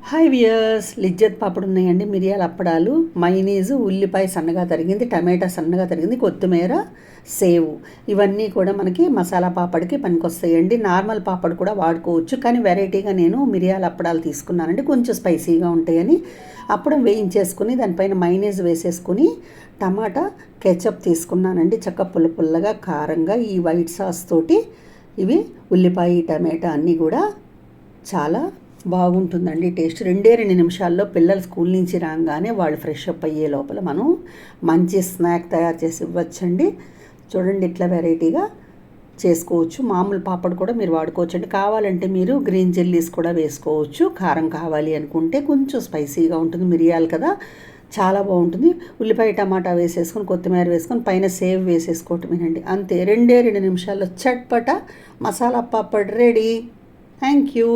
Hi viewers, లిజ్జత్ పాపడు ఉన్నాయండి, మిరియాల అప్పడాలు, మైనీసు, ఉల్లిపాయ సన్నగా తరిగింది, టమాటా సన్నగా తరిగింది, కొత్తిమీర, సేవు, ఇవన్నీ కూడా మనకి మసాలా పాపడికి పనికొస్తాయండి. నార్మల్ పాపడు కూడా వాడుకోవచ్చు, కానీ వెరైటీగా నేను మిరియాల అప్పడాలు తీసుకున్నానండి, కొంచెం స్పైసీగా ఉంటాయని. అప్పడం వేయించేసుకుని దానిపైన మైనీస్ వేసేసుకుని టమాటా కెచప్ తీసుకున్నానండి. చక్క పుల్ల పుల్లగా కారంగా ఈ వైట్ సాస్ తోటి ఇవి ఉల్లిపాయ టమాటా అన్నీ కూడా చాలా బాగుంటుందండి టేస్ట్. 2 నిమిషాల్లో పిల్లలు స్కూల్ నుంచి రాగానే వాళ్ళు ఫ్రెష్ అప్ అయ్యే లోపల మనం మంచి స్నాక్ తయారు చేసి ఇవ్వచ్చండి. చూడండి, ఇట్లా వెరైటీగా చేసుకోవచ్చు. మామూలు పాపడు కూడా మీరు వాడుకోవచ్చండి. కావాలంటే మీరు గ్రీన్ చిల్లీస్ కూడా వేసుకోవచ్చు, కారం కావాలి అనుకుంటే. కొంచెం స్పైసీగా ఉంటుంది, మిరియాలు కదా, చాలా బాగుంటుంది. ఉల్లిపాయ టమాటా వేసేసుకొని కొత్తిమీర వేసుకొని పైన సేవ్ వేసేసుకోవటమేనండి, అంతే. 2 నిమిషాల్లో చట్పట masala papad ready. Thank you.